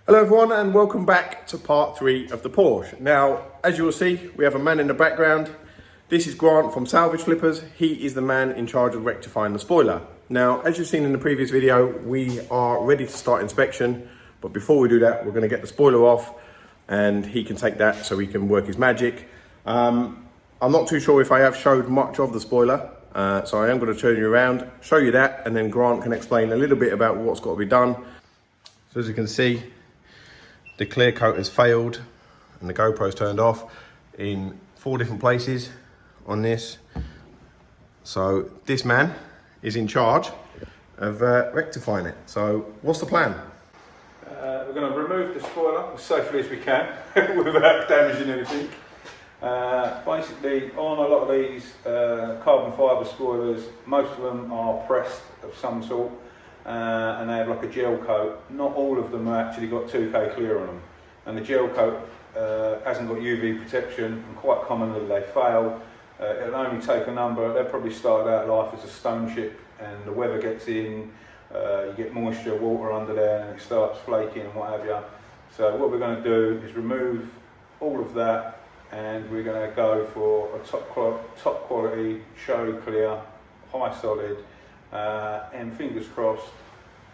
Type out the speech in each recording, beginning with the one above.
Hello everyone and welcome back to part 3 of the Porsche. Now, as you will see, we have a man in the background. This is Grant from Salvage Flippers. He is the man in charge of rectifying the spoiler. Now, as you've seen in the previous video, we are ready to start inspection. But before we do that, we're going to get the spoiler off and he can take that so he can work his magic. I'm not too sure if I have showed much of the spoiler. So I am going to turn you around, show you that, and then Grant can explain a little bit about what's got to be done. So as you can see, the clear coat has failed and the GoPro's turned off in 4 different places on this. So this man is in charge of rectifying it. So what's the plan? We're going to remove the spoiler as safely as we can without damaging anything. Basically, on a lot of these carbon fibre spoilers, most of them are pressed of some sort. And they have like a gel coat. Not all of them have actually got 2K clear on them. And the gel coat hasn't got UV protection, and quite commonly they fail. It'll only take a number, they'll probably start out life as a stone chip, and the weather gets in, you get moisture, water under there, and it starts flaking and what have you. So what we're going to do is remove all of that, and we're going to go for a top quality, show clear, high solid, and fingers crossed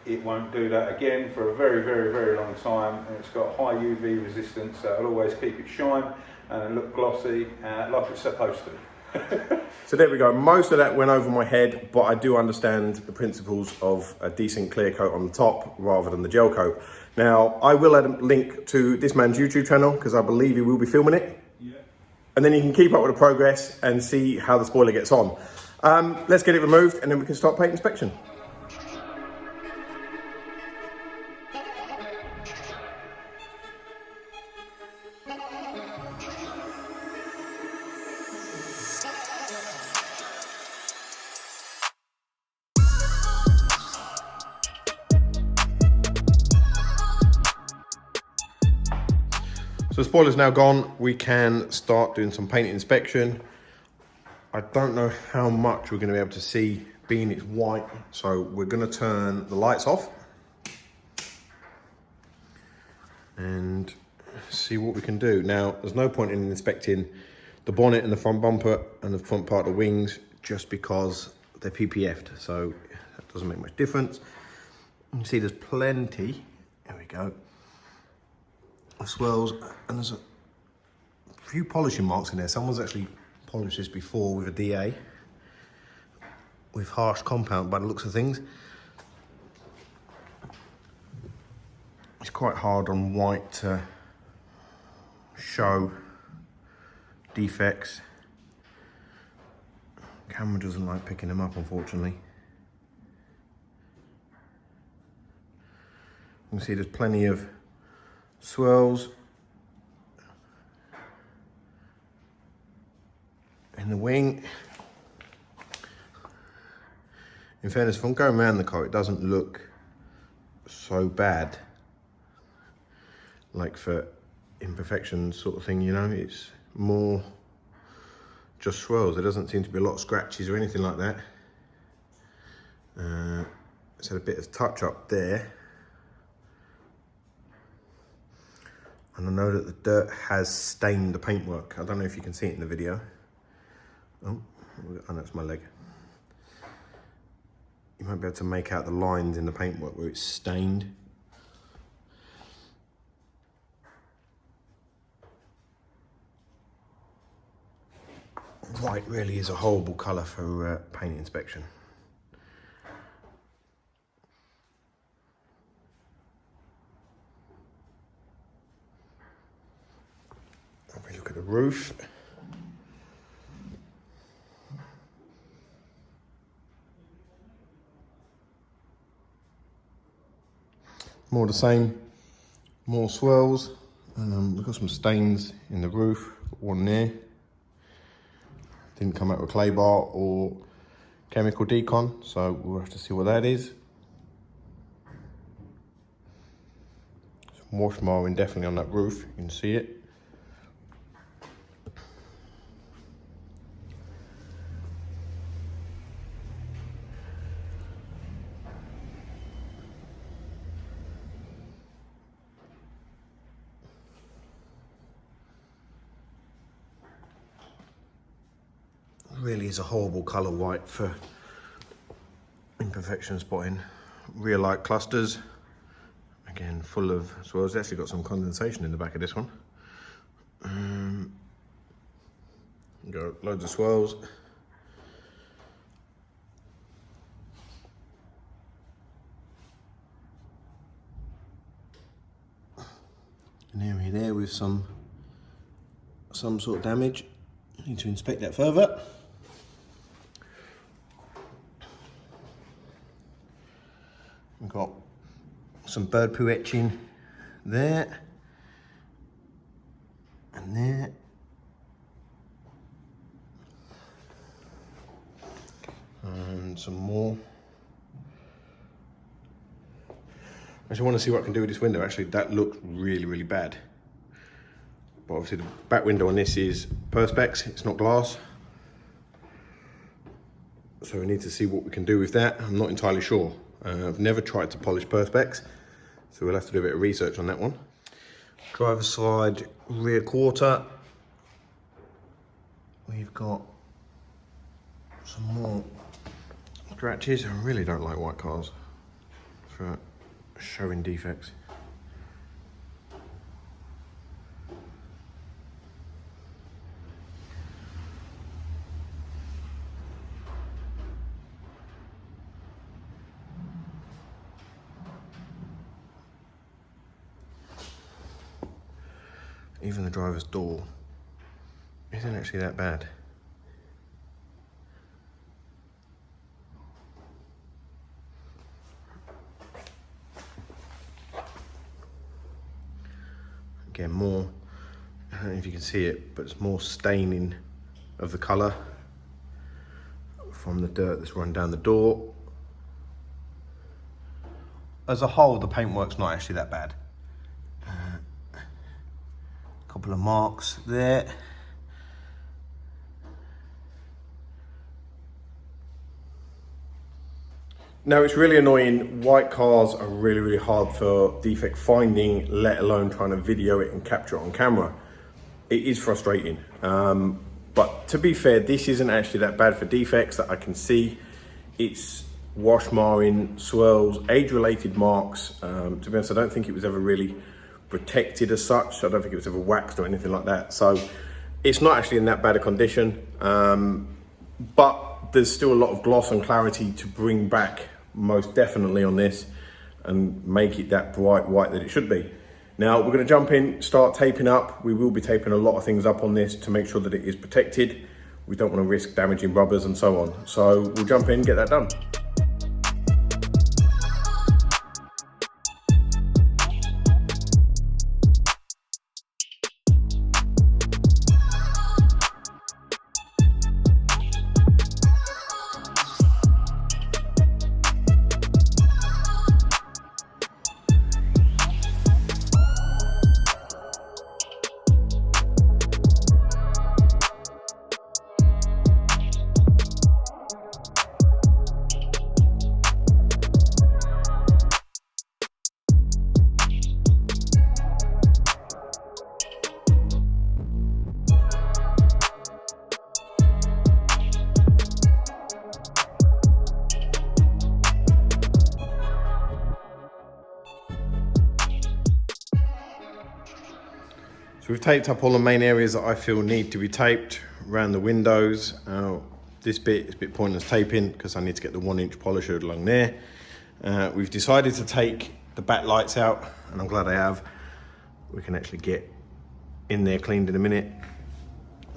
it won't do that again for a very long time, and it's got high UV resistance, so it'll always keep it shine and look glossy like it's supposed to. So there we go, most of that went over my head, but I do understand the principles of a decent clear coat on the top rather than the gel coat. Now I will add a link to this man's YouTube channel because I believe he will be filming it. Yeah. And then you can keep up with the progress and see how the spoiler gets on. Let's get it removed and then we can start paint inspection. So the spoiler's now gone, we can start doing some paint inspection. I don't know how much we're going to be able to see being it's white, so we're going to turn the lights off and see what we can do. Now, there's no point in inspecting the bonnet and the front bumper and the front part of the wings just because they're PPF'd, so that doesn't make much difference. You can see there's plenty, there we go, of swirls, and there's a few polishing marks in there. Someone's actually polished this before with a DA with harsh compound by the looks of things. It's quite hard on white to show defects. Camera doesn't like picking them up, unfortunately. You can see there's plenty of swirls in the wing. In fairness, if I'm going around the car, it doesn't look so bad. Like for imperfections sort of thing, you know, it's more just swirls. There doesn't seem to be a lot of scratches or anything like that. It's had a bit of touch up there. And I know that the dirt has stained the paintwork. I don't know if you can see it in the video. Oh, that's my leg. You might be able to make out the lines in the paintwork where it's stained. White really is a horrible colour for paint inspection. Have a look at the roof. More the same, more swirls. We've got some stains in the roof, one there. Didn't come out with clay bar or chemical decon, so we'll have to see what that is. Some wash marring definitely on that roof, you can see it. really is a horrible colour white for imperfection spotting. Rear light clusters, again full of swirls. It's actually got some condensation in the back of this one. Got loads of swirls. An area there with some sort of damage. Need to inspect that further. We've got some bird poo etching there and there. And some more. I just want to see what I can do with this window. Actually, that looks really, really bad. But obviously the back window on this is Perspex, it's not glass. So we need to see what we can do with that. I'm not entirely sure. I've never tried to polish Perspex, so we'll have to do a bit of research on that one. Driver's side rear quarter. We've got some more scratches. I really don't like white cars for showing defects. Even the driver's door isn't actually that bad. Again, more, I don't know if you can see it, but it's more staining of the colour from the dirt that's run down the door. As a whole, the paintwork's not actually that bad. Couple of marks there. Now it's really annoying. White cars are really, really hard for defect finding, let alone trying to video it and capture it on camera. It is frustrating. But to be fair, this isn't actually that bad for defects that I can see. It's wash marring, swirls, age-related marks. To be honest, I don't think it was ever really protected as such. I don't think it was ever waxed or anything like that. So it's not actually in that bad a condition. But there's still a lot of gloss and clarity to bring back, most definitely, on this and make it that bright white that it should be. Now we're going to jump in, start taping up. We will be taping a lot of things up on this to make sure that it is protected. We don't want to risk damaging rubbers and so on. So we'll jump in, get that done. So we've taped up all the main areas that I feel need to be taped around the windows. This bit is a bit pointless taping because I need to get the 1-inch polisher along there. We've decided to take the back lights out, and I'm glad I have. We can actually get in there cleaned in a minute.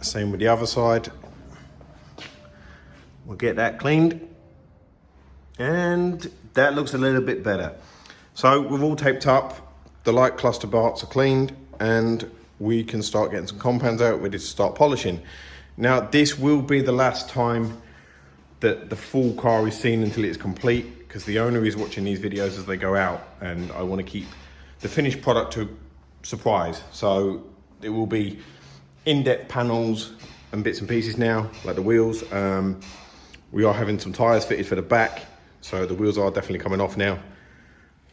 Same with the other side. We'll get that cleaned, and that looks a little bit better. So we've all taped up, the light cluster parts are cleaned, and we can start getting some compounds out, ready to start polishing. Now, this will be the last time that the full car is seen until it's complete, because the owner is watching these videos as they go out, and I want to keep the finished product to surprise. So it will be in-depth panels and bits and pieces now, like the wheels. We are having some tyres fitted for the back, so the wheels are definitely coming off now.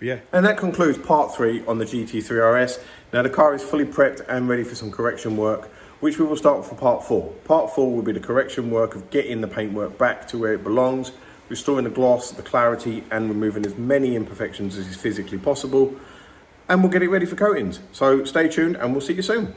Yeah. And that concludes part 3 on the GT3RS. Now the car is fully prepped and ready for some correction work. which we will start for part 4. Part 4 will be the correction work of getting the paintwork back to where it belongs, restoring the gloss, the clarity, and removing as many imperfections as is physically possible. And we'll get it ready for coatings. So stay tuned and we'll see you soon.